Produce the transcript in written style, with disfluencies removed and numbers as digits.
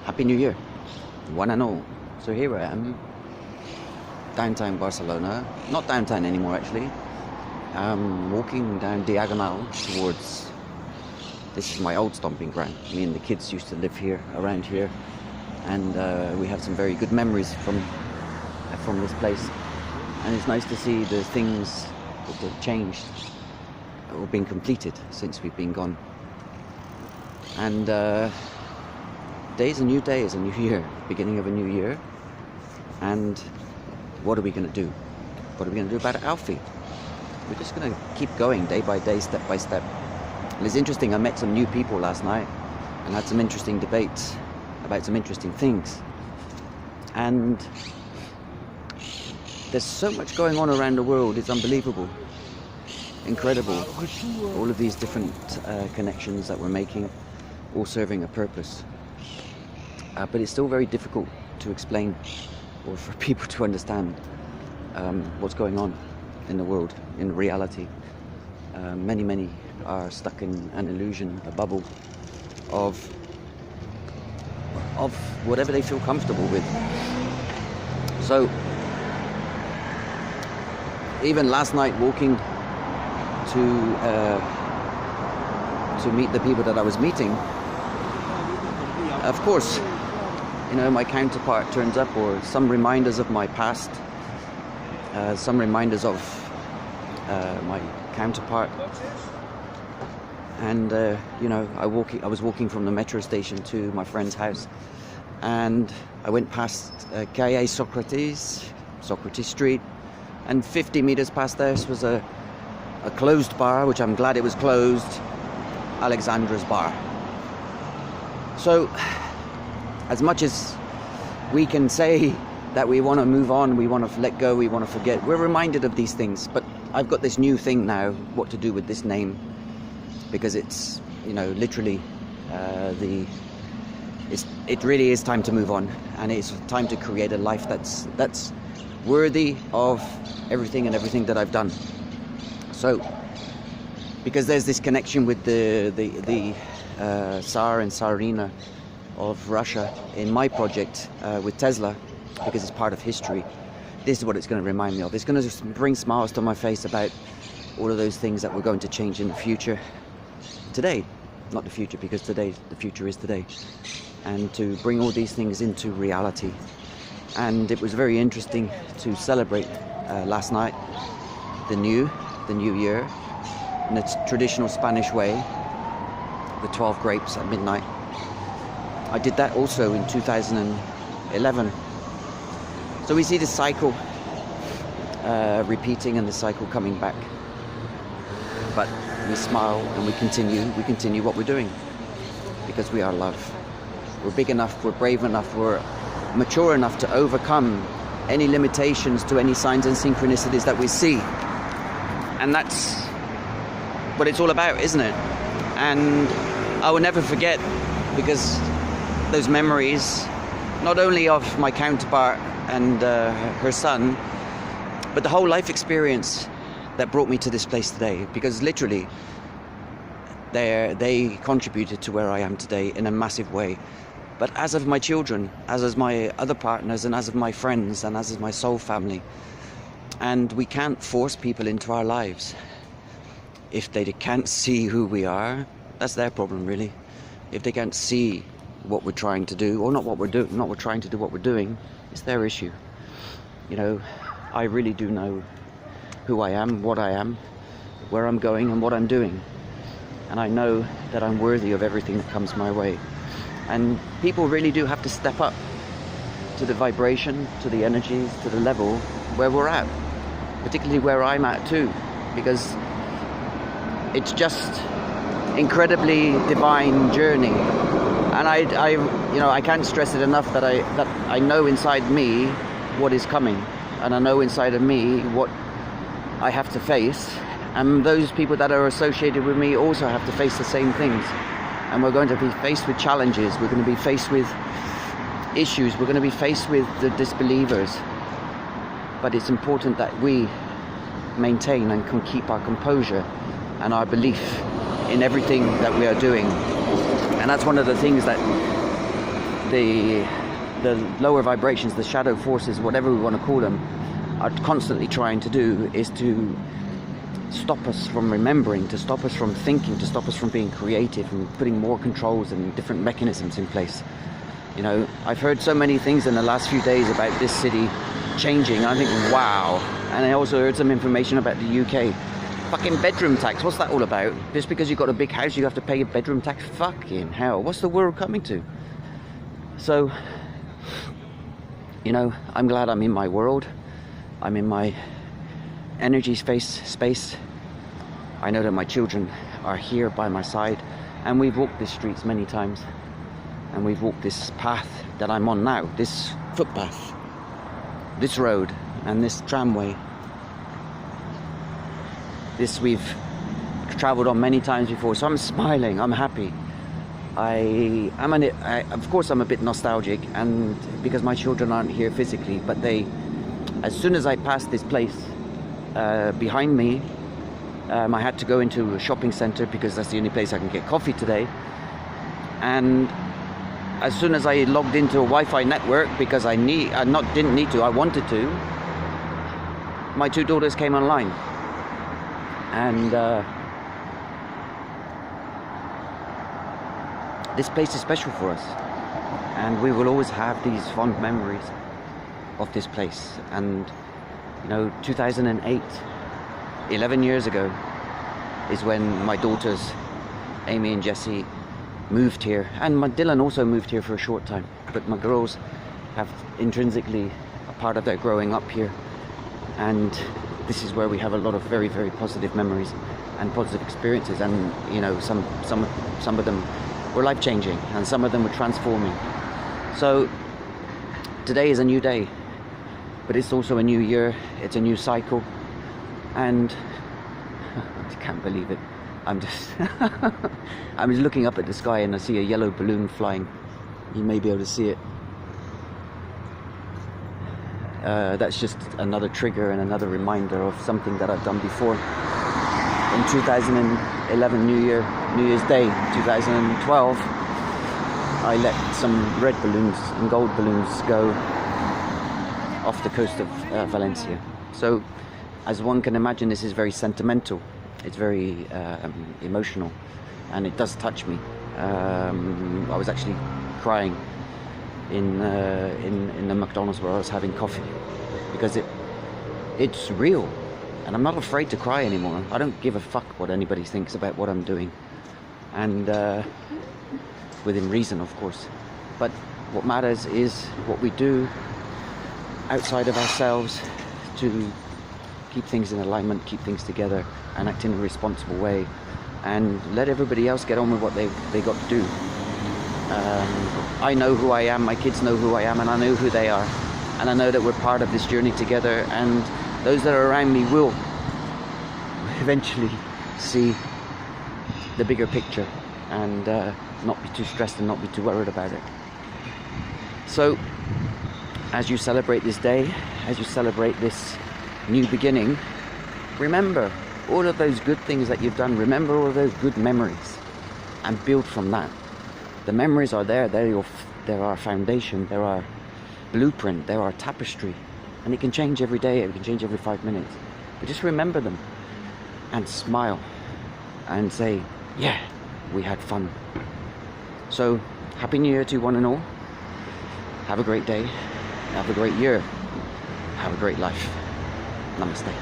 Happy New Year, one and all. So here I am, downtown Barcelona. Not downtown anymore, actually. Walking down Diagonal towards... This is my old stomping ground. Me and the kids used to live here, around here. And we have some very good memories from this place. And it's nice to see the things that have changed or been completed since we've been gone. And today's a new day, is a new year, beginning of a new year. And what are we going to do? What are we going to do about it, Alfie? We're just going to keep going day by day, step by step. And it's interesting, I met some new people last night and had some interesting debates about some interesting things. And there's so much going on around the world, it's unbelievable. Incredible. All of these different connections that we're making, all serving a purpose. But it's still very difficult to explain or for people to understand what's going on in the world, in reality. Many are stuck in an illusion, a bubble of whatever they feel comfortable with. So even last night, walking to meet the people that I was meeting, of course, you know, my counterpart turns up, or some reminders of my past, some reminders of my counterpart. And you know, I was walking from the metro station to my friend's house, and I went past Calle Socrates Street, and 50 meters past there was a closed bar, which I'm glad it was closed, Alexandra's bar. So as much as we can say that we want to move on, we want to let go, we want to forget, we're reminded of these things. But I've got this new thing now, what to do with this name, because it's, you know, literally it really is time to move on, and it's time to create a life that's worthy of everything that I've done. So because there's this connection with the Tsar and Tsarina of Russia in my project with Tesla, because it's part of history. This is what it's going to remind me of. It's going to just bring smiles to my face about all of those things that we're going to change in the future. Today, not the future, because today, the future is today. And to bring all these things into reality. And it was very interesting to celebrate last night the new year in its traditional Spanish way, the 12 grapes at midnight. I did that also in 2011. So we see the cycle repeating and the cycle coming back. But we smile and we continue what we're doing, because we are love. We're big enough, we're brave enough, we're mature enough to overcome any limitations to any signs and synchronicities that we see. And that's what it's all about, isn't it? And I will never forget, because those memories, not only of my counterpart and her son, but the whole life experience that brought me to this place today, because literally they contributed to where I am today in a massive way. But as of my children, as of my other partners, and as of my friends, and as of my soul family. And we can't force people into our lives. If they can't see who we are, that's their problem, really. If they can't see what we're trying to do, or not what we're doing, not we're trying to do what we're doing, it's their issue. You know, I really do know who I am, what I am, where I'm going, and what I'm doing. And I know that I'm worthy of everything that comes my way. And people really do have to step up to the vibration, to the energies, to the level where we're at, particularly where I'm at too, because it's just incredibly divine journey. And I can't stress it enough that I know inside me what is coming, and I know inside of me what I have to face, and those people that are associated with me also have to face the same things. And we're going to be faced with challenges, we're going to be faced with issues, we're going to be faced with the disbelievers. But it's important that we maintain and can keep our composure and our belief in everything that we are doing. And that's one of the things that the lower vibrations, the shadow forces, whatever we want to call them, are constantly trying to do is to stop us from remembering, to stop us from thinking, to stop us from being creative and putting more controls and different mechanisms in place. You know, I've heard so many things in the last few days about this city changing, and I think, wow. And I also heard some information about the UK. Fucking bedroom tax, what's that all about? Just because you've got a big house you have to pay a bedroom tax? Fucking hell, what's the world coming to? So, you know, I'm glad I'm in my world. I'm in my energy space. I know that my children are here by my side, and we've walked these streets many times, and we've walked this path that I'm on now, this footpath, this road, and this tramway. This we've traveled on many times before, so I'm smiling, I'm happy. Of course I'm a bit nostalgic, and because my children aren't here physically, but as soon as I passed this place behind me, I had to go into a shopping centre because that's the only place I can get coffee today. And as soon as I logged into a Wi-Fi network, because I wanted to, my two daughters came online. And this place is special for us, and we will always have these fond memories of this place. And you know, 2008, 11 years ago, is when my daughters, Amy and Jessie, moved here, and my Dylan also moved here for a short time. But my girls have intrinsically a part of their growing up here, and this is where we have a lot of very, very positive memories and positive experiences. And you know, some of them were life-changing, and some of them were transforming. So today is a new day, but it's also a new year. It's a new cycle, and I can't believe it. I'm just looking up at the sky, and I see a yellow balloon flying. You may be able to see it. That's just another trigger and another reminder of something that I've done before. In 2011 New Year's Day, 2012, I let some red balloons and gold balloons go off the coast of Valencia. So, as one can imagine, this is very sentimental. It's very emotional, and it does touch me. I was actually crying in the McDonald's where I was having coffee, because it's real, and I'm not afraid to cry anymore. I don't give a fuck what anybody thinks about what I'm doing, and within reason, of course. But what matters is what we do outside of ourselves to keep things in alignment, keep things together, and act in a responsible way, and let everybody else get on with what they got to do. I know who I am, my kids know who I am, and I know who they are, and I know that we're part of this journey together, and those that are around me will eventually see the bigger picture, and not be too stressed and not be too worried about it. So as you celebrate this day, as you celebrate this new beginning, remember all of those good things that you've done. Remember all of those good memories and build from that. The memories are there. They're our foundation. They're our blueprint. They're our tapestry. And it can change every day. It can change every 5 minutes. But just remember them and smile and say, yeah, we had fun. So, Happy New Year to one and all. Have a great day. Have a great year. Have a great life. Namaste.